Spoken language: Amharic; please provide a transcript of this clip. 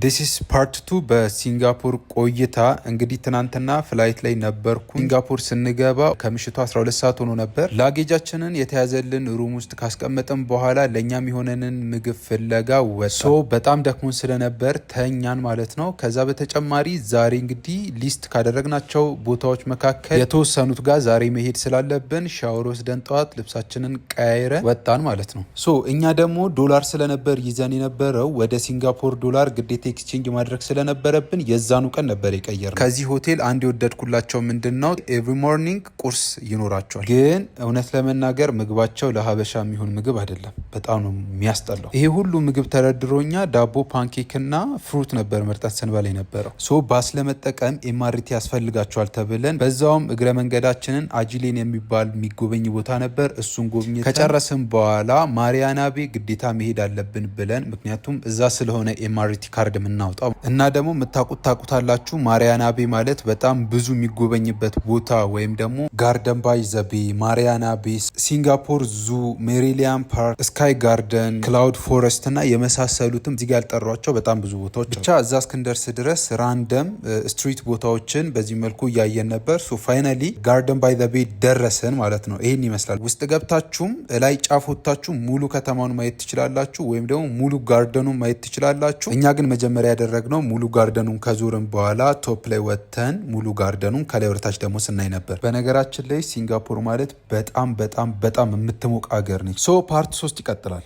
This is part 2 በሲንጋፖር ቆይታ እንግዲህ ትናንትና ፍላይት ላይ ነበርኩ። ሲንጋፖር ስንገባ ከምሽቱ 12 ሰዓት ሆኖ ነበር። ላጌጃችንን የተያዘልን ሩም ውስጥ ካስቀመጥን በኋላ ለኛም የሆነንን ምግብ ፍለጋ ወጣ። በጣም ደክሞን ስለነበር ተኛን ማለት ነው። ከዛ በተጨማሪ ዛሬ እንግዲህ ሊስት ካደረግናቸው ቦታዎች መካከል የተወሰኑት ጋር ዛሬ መሄድ ስላለብን ሻወር ወስደን ጠዋት ልብሳችንን ቀያይረ ወጣን ማለት ነው። እኛ ደግሞ ዶላር ስለነበር ይዘን የነበረው ወደ ሲንጋፖር ዶላር ግዴታ ኤክስቼንጅ ማድረግ ስለነበረብን የዛኑ ቀን ነበር የቀየርነው። ከዚህ ሆቴል አንድ የወደድኩላቸው ምንድነው ኤቭሪ ሞርኒንግ ቁርስ ይኖራቸዋል። ግን እውነት ለመናገር ምግባቸው ለሀበሻ የሚሆን ምግብ አይደለም። በጣም ነው የሚያስጠላው። ይሄ ሁሉ ምግብ ተደርድሮኛ ዳቦ፣ ፓንኬክ እና ፍሩት ነበር መርጣት ስንበላ የነበረው። ባስ ለመጠቀም ኤምአርቲ ያስፈልጋቸዋል ተብለን በዛውም እግረ መንገዳችንን አጂሌን የሚባል የሚጎበኝ ቦታ ነበር። እሱን ጎብኝተን ከጨረስን በኋላ ማሪያና ቤ ግዴታ መሄድ አለብን ብለን ምክንያቱም እዛ ስለሆነ ኤምአርቲ ካርድ የምናወጣው እና ደግሞ የምታውቁታላችሁ ማሪያና ቤ ማለት በጣም ብዙ የሚጎበኝበት ቦታ ወይም ደግሞ ጋርደን ባይ ዘቤ፣ ማሪያና ቤ፣ ሲንጋፖር ዙ፣ ሜሪሊያን ፓርክ፣ ስካይ ጋርደን፣ ክላውድ ፎረስት እና የመሳሰሉትም እዚጋ ያልጠሯቸው በጣም ብዙ ቦታዎች ብቻ እዛ እስክንደርስ ድረስ ራንደም ስትሪት ቦታዎችን በዚህ መልኩ እያየን ነበር። ፋይናሊ ጋርደን ባይ ዘቤ ደረሰን ማለት ነው። ይህን ይመስላል። ውስጥ ገብታችሁም ላይ ጫፍ ወጥታችሁ ሙሉ ከተማውን ማየት ትችላላችሁ፣ ወይም ደግሞ ሙሉ ጋርደኑን ማየት ትችላላችሁ። እኛ ግን መጀመሪያ ያደረግነው ሙሉ ጋርደኑን ከዞርን በኋላ ቶፕ ላይ ወጥተን ሙሉ ጋርደኑን ከላይ ወደታች ደግሞ ስናይ ነበር። በነገራችን ላይ ሲንጋፖር ማለት በጣም በጣም በጣም የምትሞቅ ሀገር ነች። ፓርት 3 ይቀጥላል።